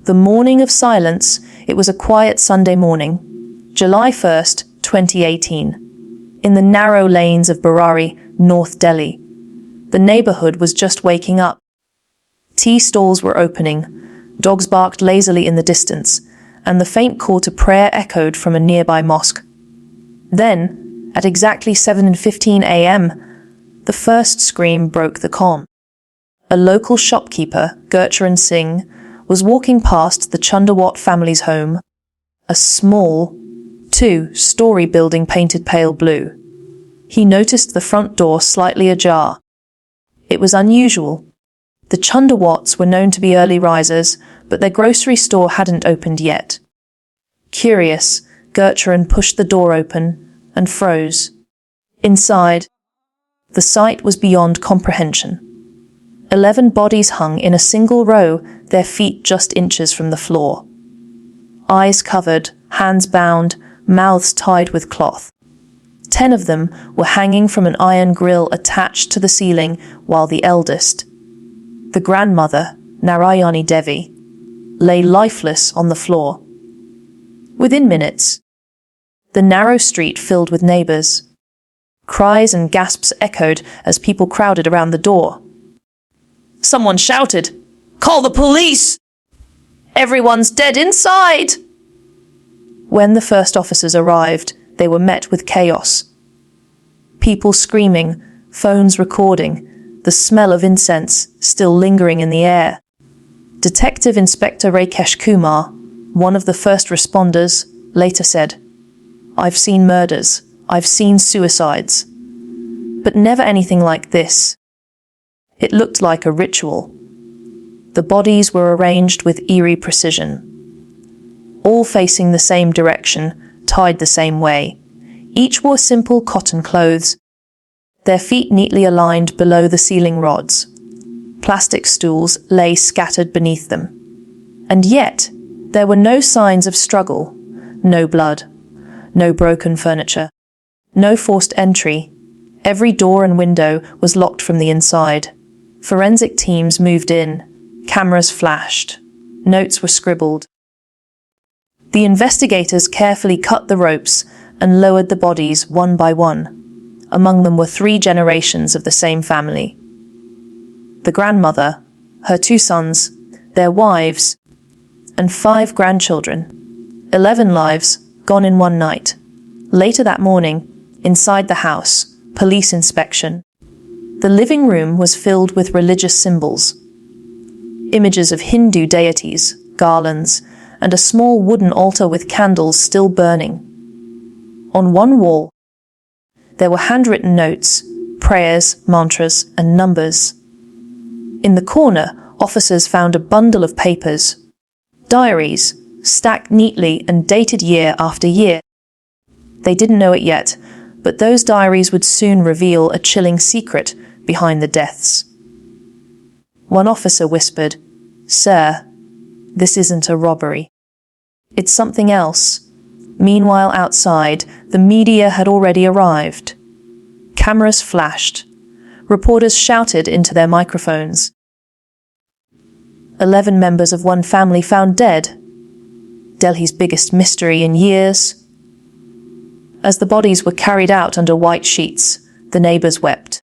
The morning of silence. It was a quiet Sunday morning, July 1st, 2018, in the narrow lanes of Burari, North Delhi. The neighborhood was just waking up. Tea stalls were opening, dogs barked lazily in the distance, and the faint call to prayer echoed from a nearby mosque. Then, at exactly 7:15 a.m., the first scream broke the calm. A local shopkeeper, Gurcharan Singh, was walking past the Chundawat family's home, a small, two-story building painted pale blue. He noticed the front door slightly ajar. It was unusual. The Chundawats were known to be early risers, but their grocery store hadn't opened yet. Curious, Gurcharan pushed the door open and froze. Inside, the sight was beyond comprehension. 11 bodies hung in a single row, their feet just inches from the floor. Eyes covered, hands bound, mouths tied with cloth. 10 of them were hanging from an iron grill attached to the ceiling, while the eldest, the grandmother, Narayani Devi, lay lifeless on the floor. Within minutes, the narrow street filled with neighbors. Cries and gasps echoed as people crowded around the door. Someone shouted, "Call the police! Everyone's dead inside!" When the first officers arrived, they were met with chaos. People screaming, phones recording, the smell of incense still lingering in the air. Detective Inspector Rakesh Kumar, one of the first responders, later said, "I've seen murders, I've seen suicides, but never anything like this. It looked like a ritual." The bodies were arranged with eerie precision, all facing the same direction, tied the same way. Each wore simple cotton clothes, their feet neatly aligned below the ceiling rods. Plastic stools lay scattered beneath them. And yet, there were no signs of struggle, no blood, no broken furniture, no forced entry. Every door and window was locked from the inside. Forensic teams moved in, cameras flashed, notes were scribbled. The investigators carefully cut the ropes and lowered the bodies one by one. Among them were 3 generations of the same family. The grandmother, her 2 sons, their wives, and 5 grandchildren. 11 lives gone in one night. Later that morning, inside the house, police inspection. The living room was filled with religious symbols. Images of Hindu deities, garlands, and a small wooden altar with candles still burning. On one wall, there were handwritten notes, prayers, mantras, and numbers. In the corner, officers found a bundle of papers, diaries, stacked neatly and dated year after year. They didn't know it yet, but those diaries would soon reveal a chilling secret behind the deaths. One officer whispered, "Sir, this isn't a robbery. It's something else." Meanwhile, outside, the media had already arrived. Cameras flashed. Reporters shouted into their microphones. 11 members of one family found dead. Delhi's biggest mystery in years. As the bodies were carried out under white sheets, the neighbors wept.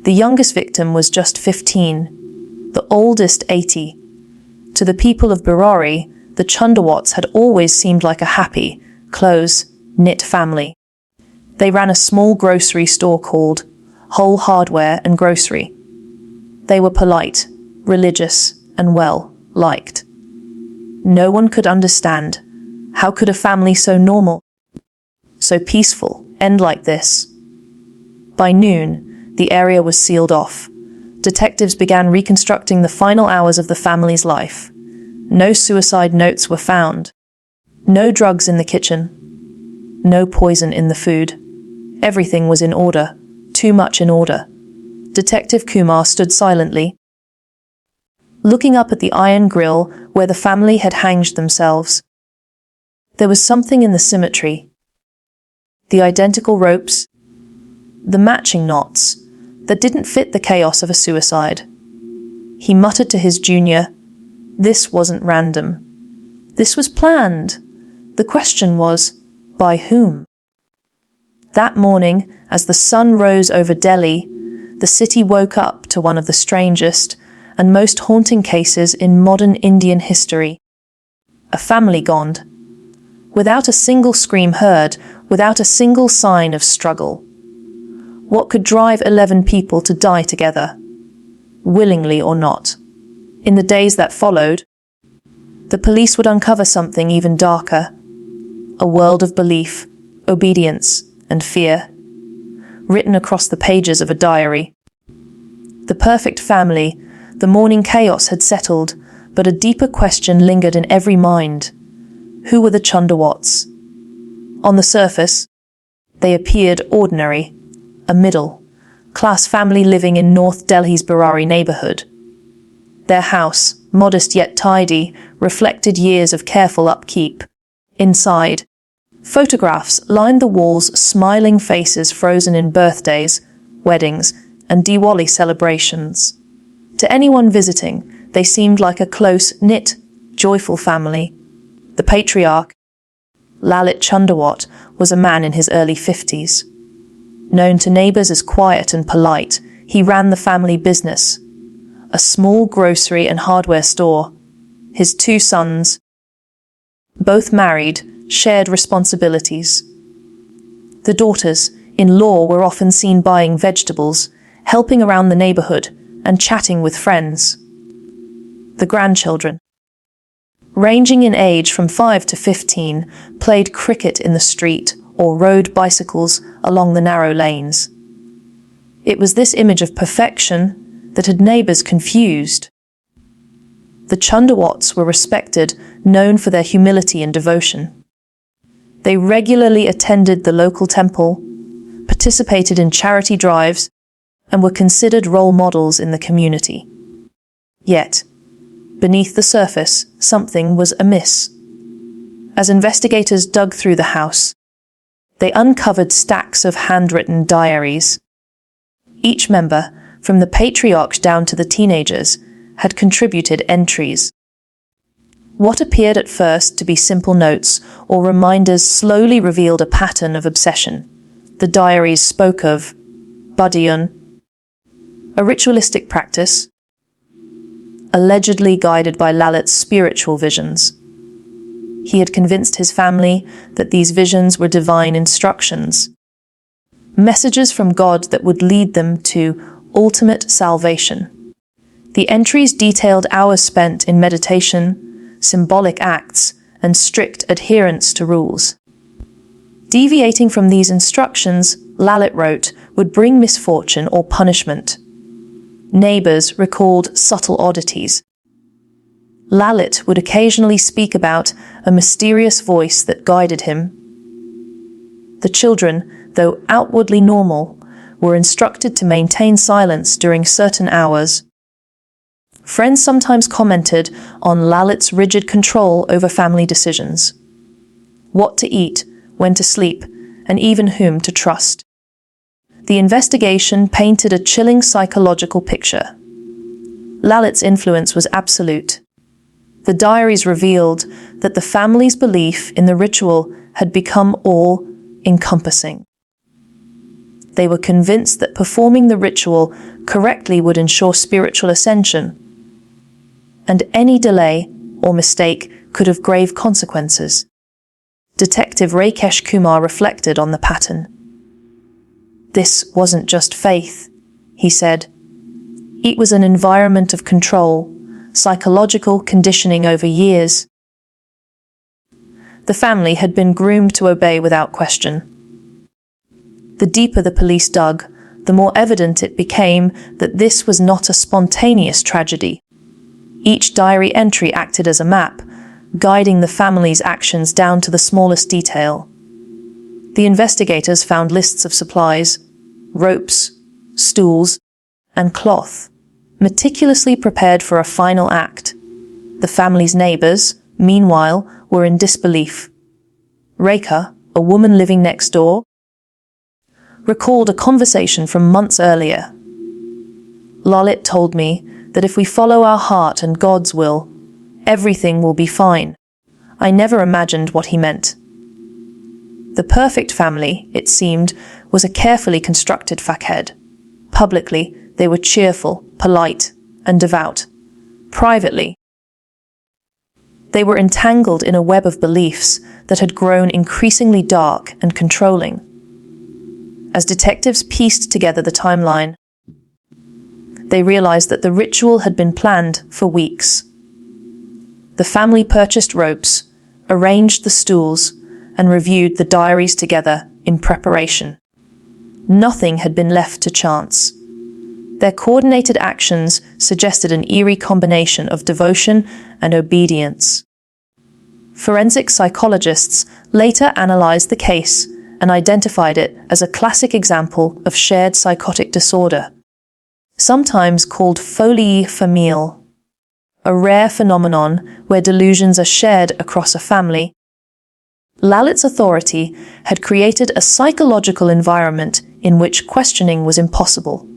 The youngest victim was just 15, the oldest 80. To the people of Burari, the Chundawats had always seemed like a happy, close, knit family. They ran a small grocery store called Whole Hardware and Grocery. They were polite, religious, and well-liked. No one could understand, how could a family so normal, so peaceful, end like this? By noon, the area was sealed off. Detectives began reconstructing the final hours of the family's life. No suicide notes were found. No drugs in the kitchen. No poison in the food. Everything was in order, too much in order. Detective Kumar stood silently, looking up at the iron grill where the family had hanged themselves. There was something in the symmetry. The identical ropes, the matching knots, that didn't fit the chaos of a suicide. He muttered to his junior, This wasn't random. This was planned. The question was, by whom? That morning, as the sun rose over Delhi, the city woke up to one of the strangest and most haunting cases in modern Indian history. A family gone. Without a single scream heard, without a single sign of struggle. What could drive 11 people to die together, willingly or not? In the days that followed, the police would uncover something even darker. A world of belief, obedience, and fear, written across the pages of a diary. The perfect family, the morning chaos had settled, but a deeper question lingered in every mind. Who were the Chundawats? On the surface, they appeared ordinary, a middle-class family living in North Delhi's Burari neighborhood. Their house, modest yet tidy, reflected years of careful upkeep. Inside, photographs lined the walls, smiling faces frozen in birthdays, weddings, and Diwali celebrations. To anyone visiting, they seemed like a close-knit, joyful family. The patriarch, Lalit Chundawat, was a man in his early 50s. Known to neighbors as quiet and polite, he ran the family business, a small grocery and hardware store. His 2 sons, both married, shared responsibilities. The daughters-in-law were often seen buying vegetables, helping around the neighborhood, and chatting with friends. The grandchildren, ranging in age from 5 to 15, played cricket in the street or rode bicycles along the narrow lanes. It was this image of perfection that had neighbors confused. The Chundawats were respected, known for their humility and devotion. They regularly attended the local temple, participated in charity drives, and were considered role models in the community. Yet, beneath the surface, something was amiss. As investigators dug through the house, they uncovered stacks of handwritten diaries. Each member, from the patriarch down to the teenagers, had contributed entries. What appeared at first to be simple notes or reminders slowly revealed a pattern of obsession. The diaries spoke of Buddhayun, a ritualistic practice, allegedly guided by Lalit's spiritual visions. He had convinced his family that these visions were divine instructions, messages from God that would lead them to ultimate salvation. The entries detailed hours spent in meditation, symbolic acts, and strict adherence to rules. Deviating from these instructions, Lalit wrote, would bring misfortune or punishment. Neighbors recalled subtle oddities. Lalit would occasionally speak about a mysterious voice that guided him. The children, though outwardly normal, were instructed to maintain silence during certain hours. Friends sometimes commented on Lalit's rigid control over family decisions. What to eat, when to sleep, and even whom to trust. The investigation painted a chilling psychological picture. Lalit's influence was absolute. The diaries revealed that the family's belief in the ritual had become all-encompassing. They were convinced that performing the ritual correctly would ensure spiritual ascension, and any delay or mistake could have grave consequences. Detective Rakesh Kumar reflected on the pattern. This wasn't just faith, he said. It was an environment of control, psychological conditioning over years. The family had been groomed to obey without question. The deeper the police dug, the more evident it became that this was not a spontaneous tragedy. Each diary entry acted as a map, guiding the family's actions down to the smallest detail. The investigators found lists of supplies, ropes, stools, and cloth, meticulously prepared for a final act. The family's neighbors, meanwhile, were in disbelief. Rekha, a woman living next door, recalled a conversation from months earlier. Lalit told me that if we follow our heart and God's will, Everything will be fine. I never imagined what he meant. The perfect family, it seemed, was a carefully constructed facade. Publicly, they were cheerful, polite, and devout. Privately, they were entangled in a web of beliefs that had grown increasingly dark and controlling. As detectives pieced together the timeline, they realized that the ritual had been planned for weeks. The family purchased ropes, arranged the stools, and reviewed the diaries together in preparation. Nothing had been left to chance. Their coordinated actions suggested an eerie combination of devotion and obedience. Forensic psychologists later analyzed the case and identified it as a classic example of shared psychotic disorder, sometimes called folie familiale, a rare phenomenon where delusions are shared across a family. Lalit's authority had created a psychological environment in which questioning was impossible.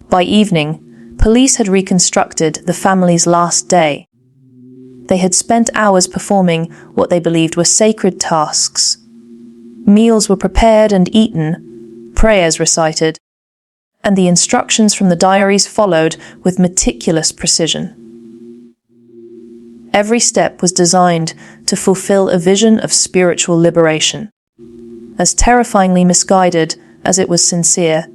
By evening, police had reconstructed the family's last day. They had spent hours performing what they believed were sacred tasks. Meals were prepared and eaten, prayers recited, and the instructions from the diaries followed with meticulous precision. Every step was designed to fulfill a vision of spiritual liberation. As terrifyingly misguided as it was sincere,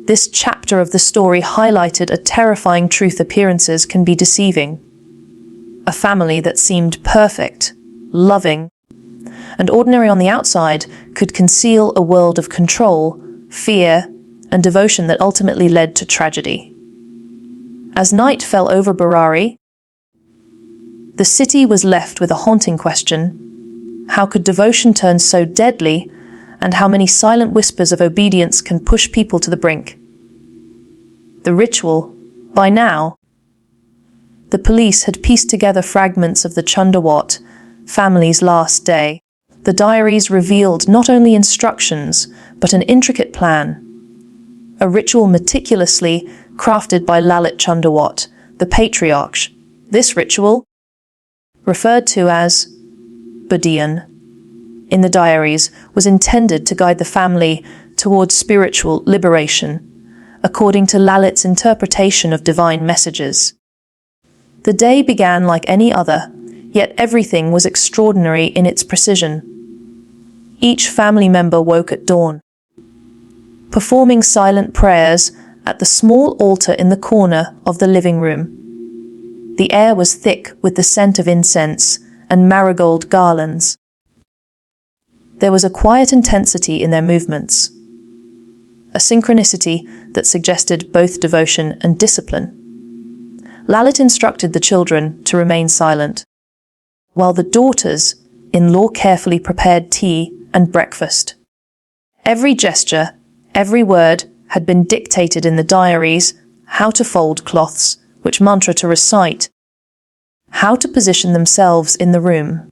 this chapter of the story highlighted a terrifying truth: appearances can be deceiving. A family that seemed perfect, loving, and ordinary on the outside could conceal a world of control, fear, and devotion that ultimately led to tragedy. As night fell over Burari, the city was left with a haunting question: how could devotion turn so deadly, and how many silent whispers of obedience can push people to the brink? The ritual, by now, the police had pieced together fragments of the Chundawat family's last day. The diaries revealed not only instructions, but an intricate plan. A ritual meticulously crafted by Lalit Chundawat, the patriarch. This ritual, referred to as Burari in the diaries, was intended to guide the family towards spiritual liberation, according to Lalit's interpretation of divine messages. The day began like any other, yet everything was extraordinary in its precision. Each family member woke at dawn, performing silent prayers at the small altar in the corner of the living room. The air was thick with the scent of incense and marigold garlands. There was a quiet intensity in their movements, a synchronicity that suggested both devotion and discipline. Lalit instructed the children to remain silent, while the daughters-in-law carefully prepared tea and breakfast. Every gesture, every word had been dictated in the diaries: how to fold cloths, which mantra to recite, how to position themselves in the room.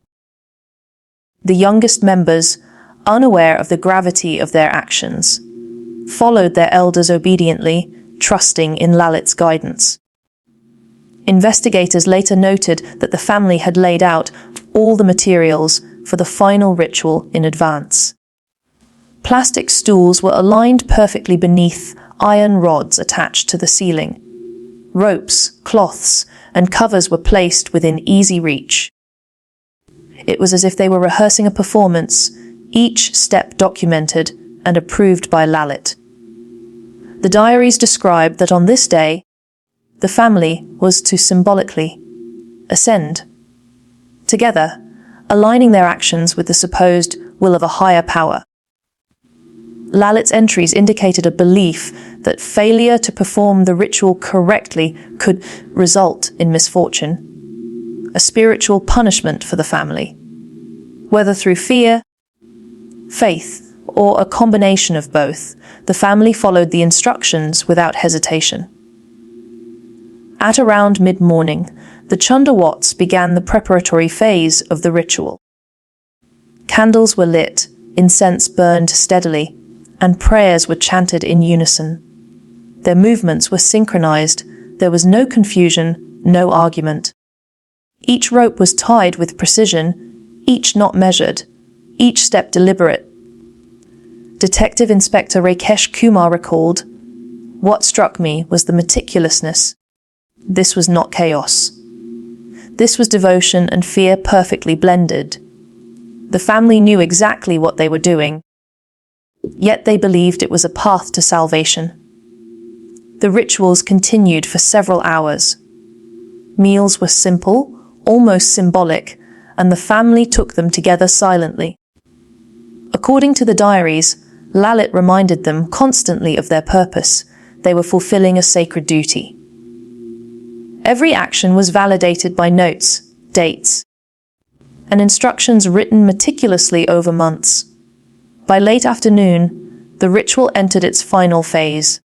The youngest members, unaware of the gravity of their actions, followed their elders obediently, trusting in Lalit's guidance. Investigators later noted that the family had laid out all the materials for the final ritual in advance. Plastic stools were aligned perfectly beneath iron rods attached to the ceiling. Ropes, cloths, and covers were placed within easy reach. It was as if they were rehearsing a performance, each step documented and approved by Lalit. The diaries described that on this day, the family was to symbolically ascend together, aligning their actions with the supposed will of a higher power. Lalit's entries indicated a belief that failure to perform the ritual correctly could result in misfortune, a spiritual punishment for the family. Whether through fear, faith, or a combination of both, the family followed the instructions without hesitation. At around mid-morning, the Chundawats began the preparatory phase of the ritual. Candles were lit, incense burned steadily, and prayers were chanted in unison. Their movements were synchronized. There was no confusion, no argument. Each rope was tied with precision, each knot measured, each step deliberate. Detective Inspector Rakesh Kumar recalled, "What struck me was the meticulousness. This was not chaos. This was devotion and fear perfectly blended. The family knew exactly what they were doing, yet they believed it was a path to salvation." The rituals continued for several hours. Meals were simple, almost symbolic, and the family took them together silently. According to the diaries, Lalit reminded them constantly of their purpose. They were fulfilling a sacred duty. Every action was validated by notes, dates, and instructions written meticulously over months. By late afternoon, the ritual entered its final phase.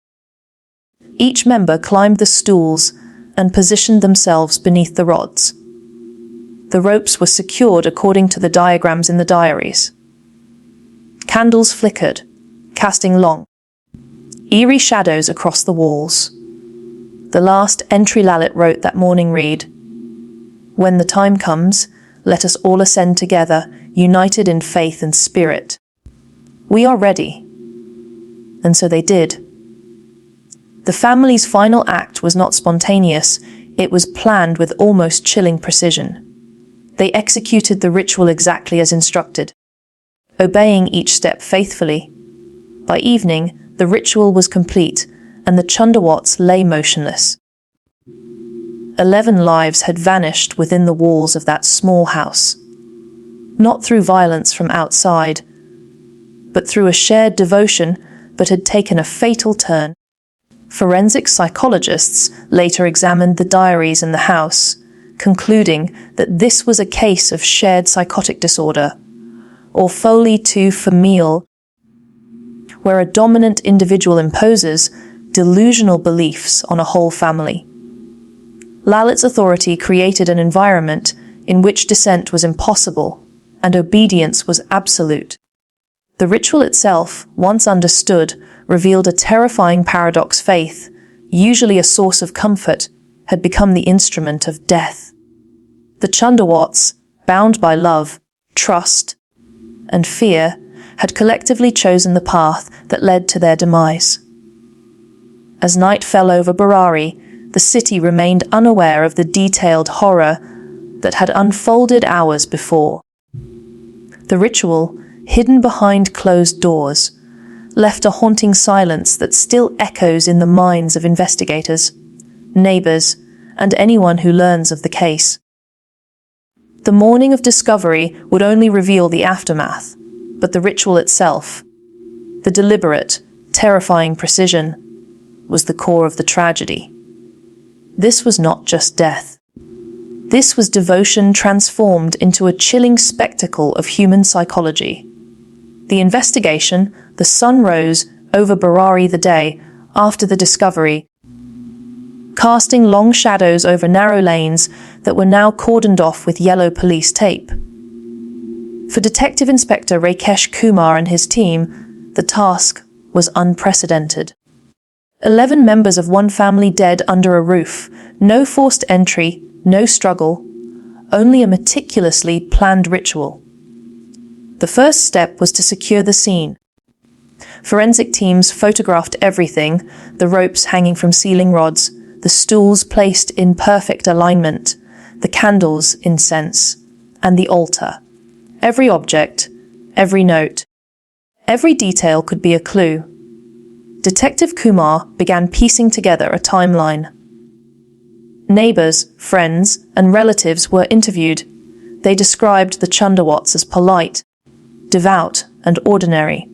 Each member climbed the stools and positioned themselves beneath the rods. The ropes were secured according to the diagrams in the diaries. Candles flickered, casting long, eerie shadows across the walls. The last entry Lalit wrote that morning read, "When the time comes, let us all ascend together, united in faith and spirit. We are ready." And so they did. The family's final act was not spontaneous, it was planned with almost chilling precision. They executed the ritual exactly as instructed, obeying each step faithfully. By evening, the ritual was complete, and the Chundawats lay motionless. 11 lives had vanished within the walls of that small house. Not through violence from outside, but through a shared devotion that had taken a fatal turn. Forensic psychologists later examined the diaries in the house, concluding that this was a case of shared psychotic disorder, or folie tout familial, where a dominant individual imposes delusional beliefs on a whole family. Lalit's authority created an environment in which dissent was impossible and obedience was absolute. The ritual itself, once understood, revealed a terrifying paradox. Faith, usually a source of comfort, had become the instrument of death. The Chundawats, bound by love, trust, and fear, had collectively chosen the path that led to their demise. As night fell over Burari, the city remained unaware of the detailed horror that had unfolded hours before. The ritual, hidden behind closed doors, left a haunting silence that still echoes in the minds of investigators, neighbors, and anyone who learns of the case. The morning of discovery would only reveal the aftermath, but the ritual itself, the deliberate, terrifying precision, was the core of the tragedy. This was not just death. This was devotion transformed into a chilling spectacle of human psychology. The investigation, the sun rose over Burari the day after the discovery, casting long shadows over narrow lanes that were now cordoned off with yellow police tape. For Detective Inspector Rakesh Kumar and his team, the task was unprecedented. 11 members of one family dead under a roof, no forced entry, no struggle, only a meticulously planned ritual. The first step was to secure the scene. Forensic teams photographed everything, the ropes hanging from ceiling rods, the stools placed in perfect alignment, the candles, incense, and the altar. Every object, every note, every detail could be a clue. Detective Kumar began piecing together a timeline. Neighbors, friends, and relatives were interviewed. They described the Chundawats as polite, devout, and ordinary.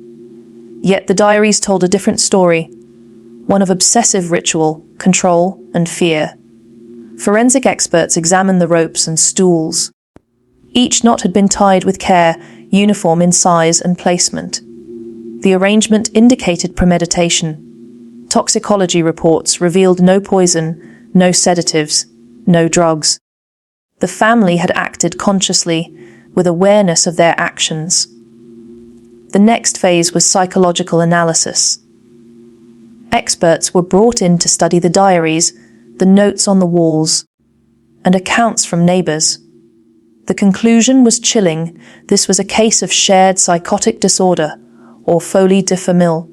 Yet the diaries told a different story, one of obsessive ritual, control, and fear. Forensic experts examined the ropes and stools. Each knot had been tied with care, uniform in size and placement. The arrangement indicated premeditation. Toxicology reports revealed no poison, no sedatives, no drugs. The family had acted consciously, with awareness of their actions. The next phase was psychological analysis. Experts were brought in to study the diaries, the notes on the walls, and accounts from neighbors. The conclusion was chilling. This was a case of shared psychotic disorder, or folie de famille.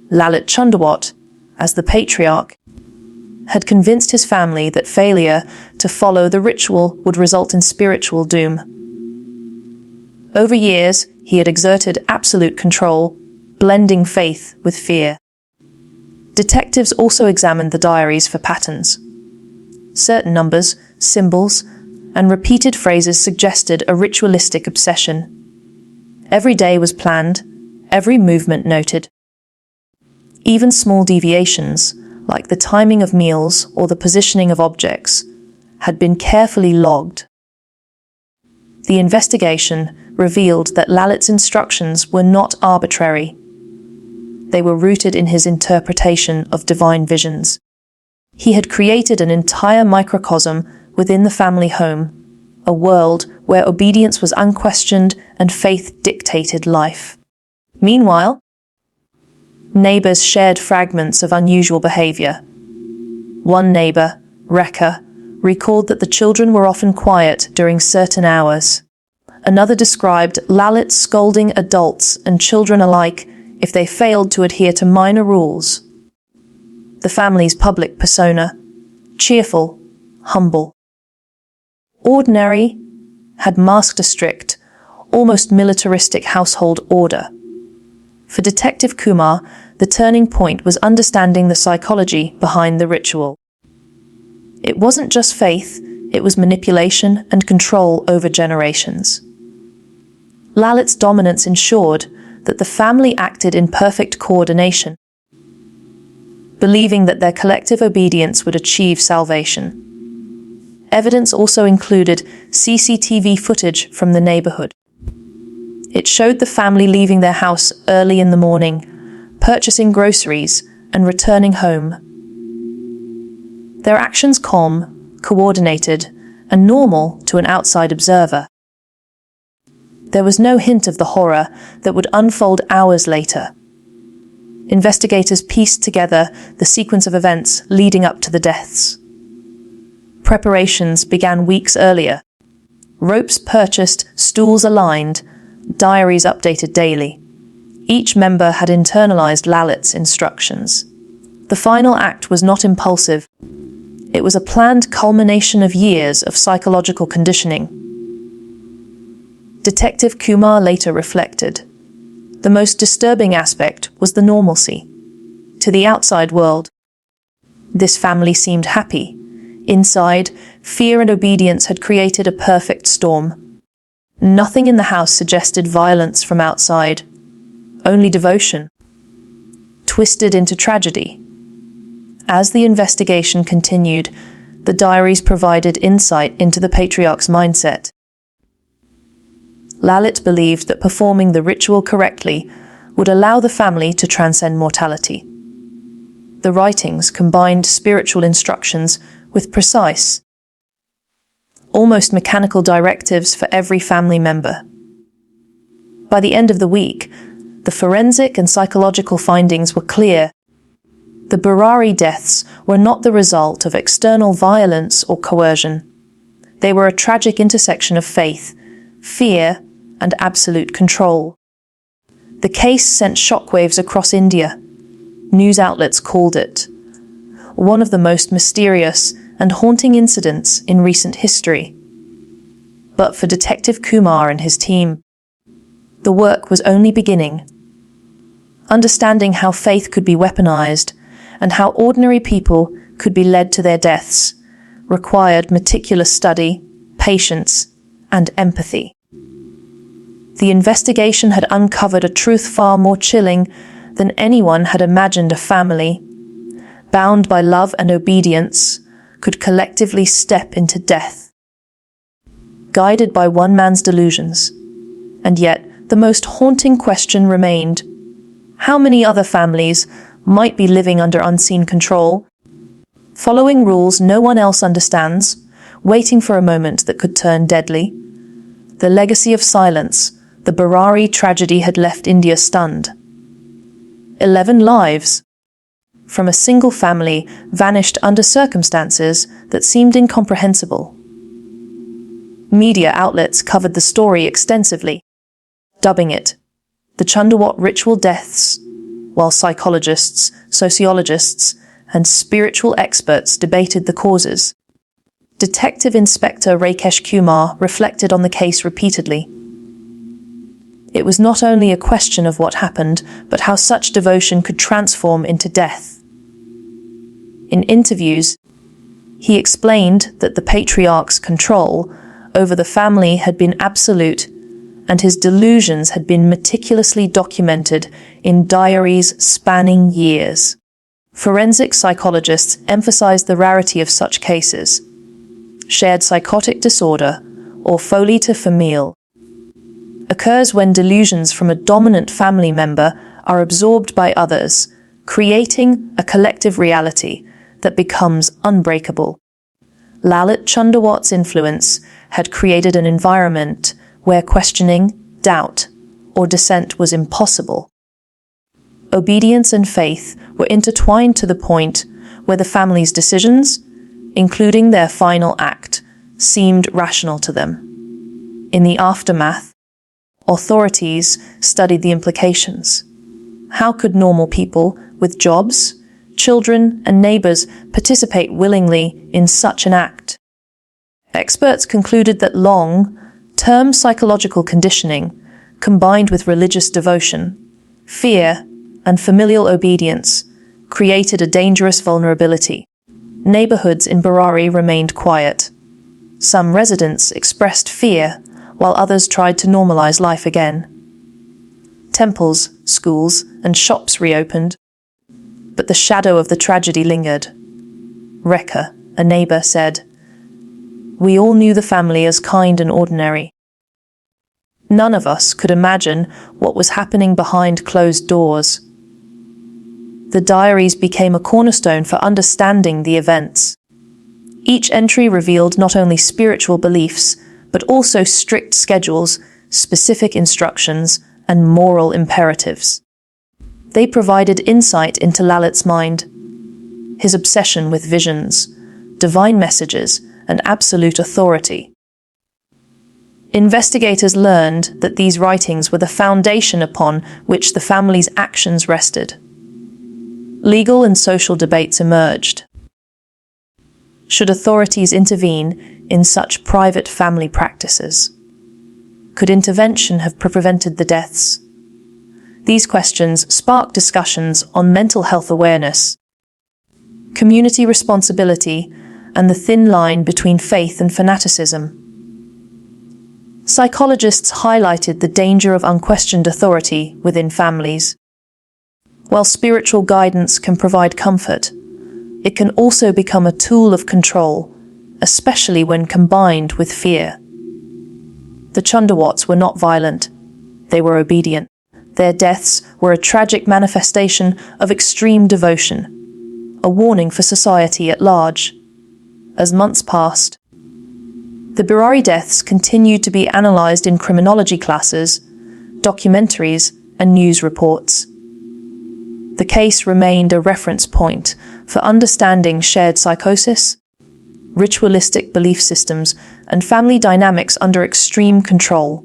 Lalit Chundawat, as the patriarch, had convinced his family that failure to follow the ritual would result in spiritual doom. Over years, he had exerted absolute control, blending faith with fear. Detectives also examined the diaries for patterns. Certain numbers, symbols, and repeated phrases suggested a ritualistic obsession. Every day was planned, every movement noted. Even small deviations, like the timing of meals or the positioning of objects, had been carefully logged. The investigation revealed that Lalit's instructions were not arbitrary. They were rooted in his interpretation of divine visions. He had created an entire microcosm within the family home, a world where obedience was unquestioned and faith dictated life. Meanwhile, neighbors shared fragments of unusual behavior. One neighbor, Rekha, recalled that the children were often quiet during certain hours. Another described Lalit scolding adults and children alike if they failed to adhere to minor rules. The family's public persona, cheerful, humble, ordinary, had masked a strict, almost militaristic household order. For Detective Kumar, the turning point was understanding the psychology behind the ritual. It wasn't just faith, it was manipulation and control over generations. Lalit's dominance ensured that the family acted in perfect coordination, believing that their collective obedience would achieve salvation. Evidence also included CCTV footage from the neighborhood. It showed the family leaving their house early in the morning, purchasing groceries, and returning home. Their actions calm, coordinated, and normal to an outside observer. There was no hint of the horror that would unfold hours later. Investigators pieced together the sequence of events leading up to the deaths. Preparations began weeks earlier. Ropes purchased, stools aligned, diaries updated daily. Each member had internalized Lalit's instructions. The final act was not impulsive. It was a planned culmination of years of psychological conditioning. Detective Kumar later reflected. The most disturbing aspect was the normalcy. To the outside world, this family seemed happy. Inside, fear and obedience had created a perfect storm. Nothing in the house suggested violence from outside, only devotion, twisted into tragedy. As the investigation continued, the diaries provided insight into the patriarch's mindset. Lalit believed that performing the ritual correctly would allow the family to transcend mortality. The writings combined spiritual instructions with precise, almost mechanical directives for every family member. By the end of the week, the forensic and psychological findings were clear. The Burari deaths were not the result of external violence or coercion. They were a tragic intersection of faith, fear, and absolute control. The case sent shockwaves across India. News outlets called it one of the most mysterious and haunting incidents in recent history. But for Detective Kumar and his team, the work was only beginning. Understanding how faith could be weaponized and how ordinary people could be led to their deaths required meticulous study, patience, and empathy. The investigation had uncovered a truth far more chilling than anyone had imagined. A family, bound by love and obedience, could collectively step into death, guided by one man's delusions. And yet, the most haunting question remained: how many other families might be living under unseen control, following rules no one else understands, waiting for a moment that could turn deadly? The legacy of silence, the Burari tragedy, had left India stunned. 11 lives, from a single family vanished under circumstances that seemed incomprehensible. Media outlets covered the story extensively, dubbing it the Chundawat ritual deaths, while psychologists, sociologists, and spiritual experts debated the causes. Detective Inspector Rakesh Kumar reflected on the case repeatedly. It was not only a question of what happened, but how such devotion could transform into death. In interviews, he explained that the patriarch's control over the family had been absolute, and his delusions had been meticulously documented in diaries spanning years. Forensic psychologists emphasized the rarity of such cases. Shared psychotic disorder, or folie de famille, occurs when delusions from a dominant family member are absorbed by others, creating a collective reality that becomes unbreakable. Lalit Chundawat's influence had created an environment where questioning, doubt, or dissent was impossible. Obedience and faith were intertwined to the point where the family's decisions, including their final act, seemed rational to them. In the aftermath, authorities studied the implications. How could normal people with jobs, children, and neighbors participate willingly in such an act? Experts concluded that long-term psychological conditioning, combined with religious devotion, fear, and familial obedience, created a dangerous vulnerability. Neighborhoods in Burari remained quiet. Some residents expressed fear, while others tried to normalize life again. Temples, schools, and shops reopened, but the shadow of the tragedy lingered. Rekha, a neighbor, said, "We all knew the family as kind and ordinary. None of us could imagine what was happening behind closed doors." The diaries became a cornerstone for understanding the events. Each entry revealed not only spiritual beliefs, but also strict schedules, specific instructions, and moral imperatives. They provided insight into Lalit's mind, his obsession with visions, divine messages, and absolute authority. Investigators learned that these writings were the foundation upon which the family's actions rested. Legal and social debates emerged. Should authorities intervene in such private family practices? Could intervention have prevented the deaths? These questions sparked discussions on mental health awareness, community responsibility, and the thin line between faith and fanaticism. Psychologists highlighted the danger of unquestioned authority within families. While spiritual guidance can provide comfort, it can also become a tool of control, especially when combined with fear. The Chundawats were not violent. They were obedient. Their deaths were a tragic manifestation of extreme devotion, a warning for society at large. As months passed, the Burari deaths continued to be analyzed in criminology classes, documentaries, and news reports. The case remained a reference point for understanding shared psychosis, ritualistic belief systems, and family dynamics under extreme control.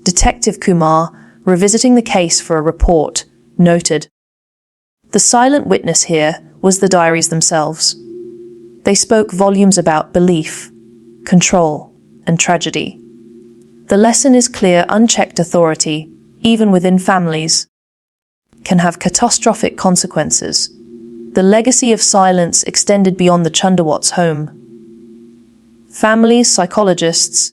Detective Kumar, revisiting the case for a report, noted, "The silent witness here was the diaries themselves. They spoke volumes about belief, control, and tragedy. The lesson is clear: unchecked authority, even within families, can have catastrophic consequences." The legacy of silence extended beyond the Chundawats' home. Families, psychologists,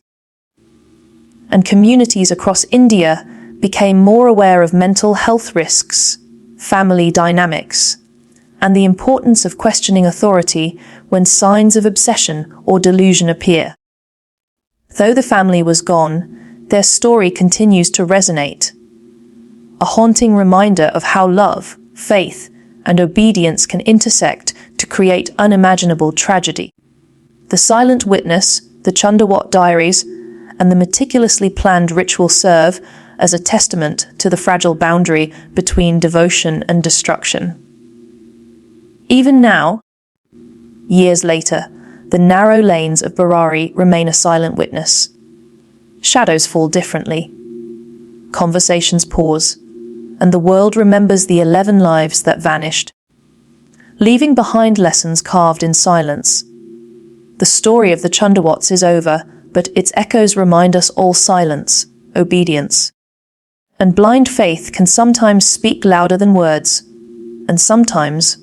and communities across India became more aware of mental health risks, family dynamics, and the importance of questioning authority when signs of obsession or delusion appear. Though the family was gone, their story continues to resonate, a haunting reminder of how love, faith, and obedience can intersect to create unimaginable tragedy. The silent witness, the Chundawat diaries, and the meticulously planned ritual serve as a testament to the fragile boundary between devotion and destruction. Even now, years later, the narrow lanes of Burari remain a silent witness. Shadows fall differently. Conversations pause, and the world remembers the 11 lives that vanished, leaving behind lessons carved in silence. The story of the Chundawats is over, but its echoes remind us all silence, obedience, and blind faith can sometimes speak louder than words, and sometimes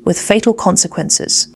with fatal consequences.